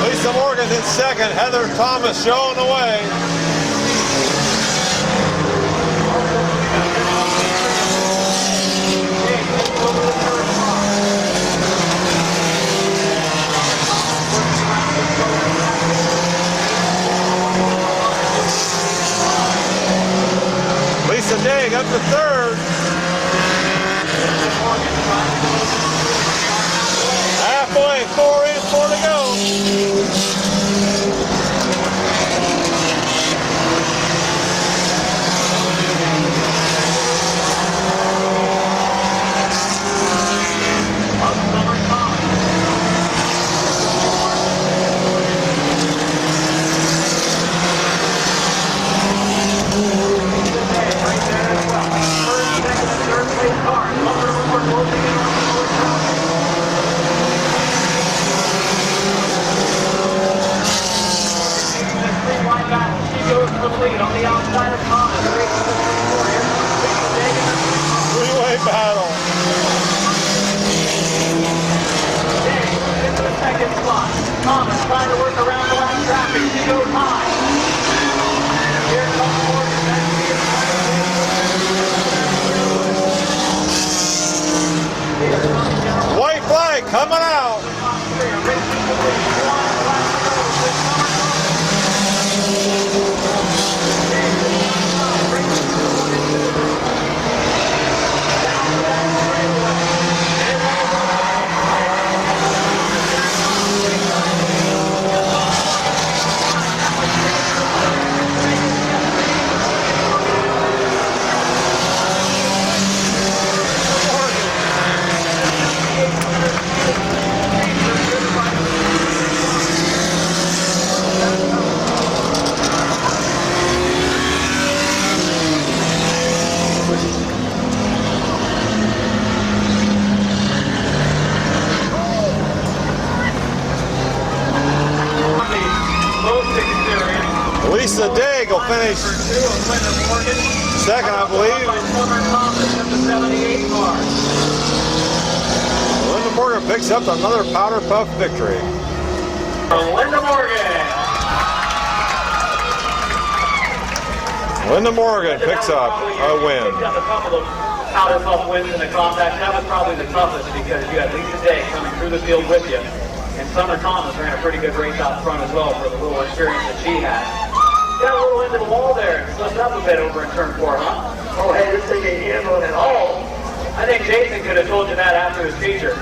Lisa Morgan's in second. Heather Thomas showing the way. Lisa Dig up to third. Halfway, 4 in, 4 to go. Three-way battle. Into the second slot. Thomas trying to work around the last traffic. She goes high. Here comes Morgan. White flag coming out. Lisa Digg will finish second, I believe. Linda Morgan picks up another powder puff victory. Linda Morgan. Linda Morgan picks up a win. Picked up a couple of powder puff wins in the compact. That was probably the toughest because you had Lisa Day coming through the field with you. And Summer Thomas ran a pretty good race out front as well for the little experience that she had. Got a little into the wall there, slipped up a bit over in turn 4, huh? Oh, hey, this thing ain't handling at all. I think Jason could have told you that after his feature.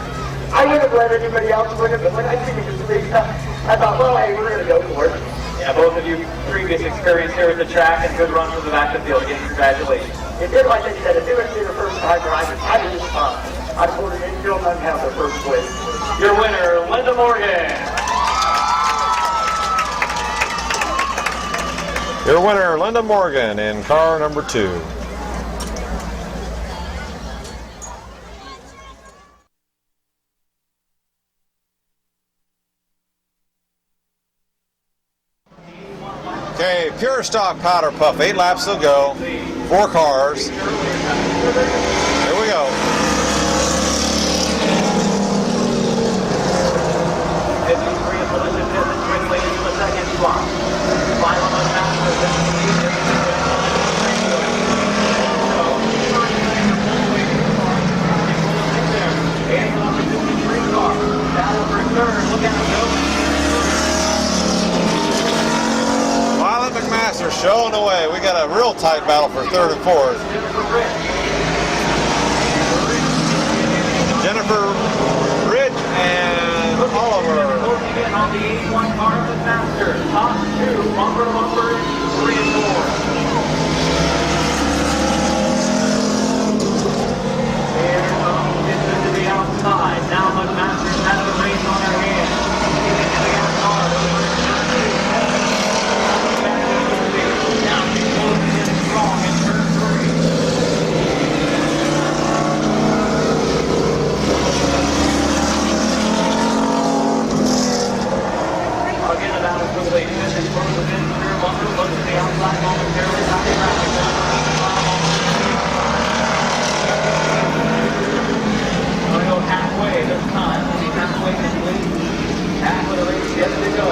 I would have let anybody else win it, but when I see it was big stuff, I thought, well, hey, we're going to go for it. Yeah, both of you previous experience here at the track and good run from the back of the field. Again, congratulations. It did like they said, if it was the first time driving, I was just I told them they still not have their first win. Your winner, Linda Morgan. Your winner, Linda Morgan, in car number 2. Okay, pure stock powder puff, 8 laps to go, 4 cars. Here we go. Violet McMaster showing away. We got a real tight battle for 3rd and 4th. Jennifer, Rich, and Oliver. On the 81 car of the Masters, top 2, bumper to bumper, 3 and 4. Here comes to the outside. Now McMaster's has the race on her hands. The car over now she's closing in strong in turn 3. Again, about as quickly as in front of the fence, bumper, look to the outside momentarily, back to traffic. Going to go halfway this time. We'll be halfway complete. Half of the race yet to go.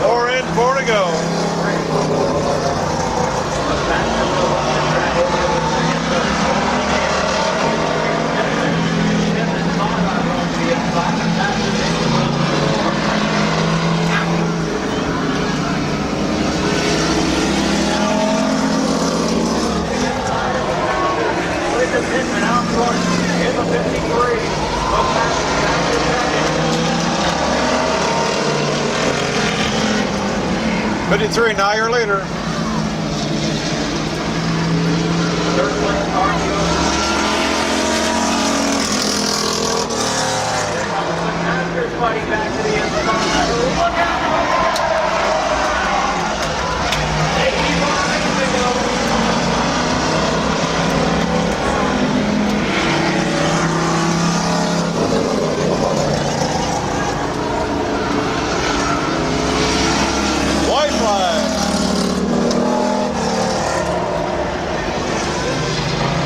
4 in, 4 to go. Out front in the 53. 53, now your leader. Third place car Masters fighting back to the end of the look out! 85 to go. White flag.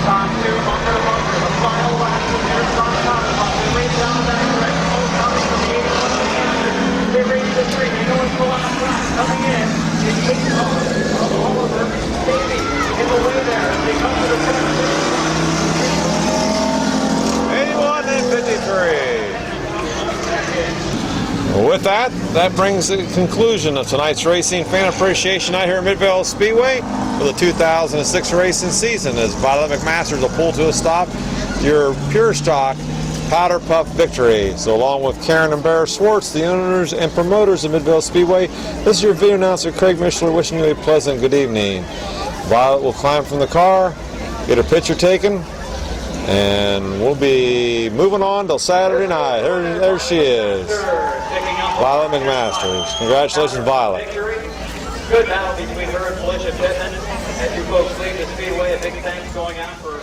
Top 2, bumper to bumper, the final lap of their top top. They race down that direct hole coming from the 81 to the answer. They race the 3. They know it's the last lap coming in. It's 8 cars of Oliver, Davey in the way there as they come to the front. 81 and 53. With that brings the conclusion of tonight's racing fan appreciation night here at Midvale Speedway for the 2006 racing season, as Violet McMasters will pull to a stop your pure stock powder puff victory. So along with Karen and Bear Swartz, the owners and promoters of Midvale Speedway, this is your video announcer Craig Mishler wishing you a pleasant good evening. Violet will climb from the car, get her picture taken, and we'll be moving on till Saturday night. There she is, Violet McMasters. Congratulations, Violet. Good battle between her and Felicia Pittman. As you folks leave the Speedway, a big thanks going out for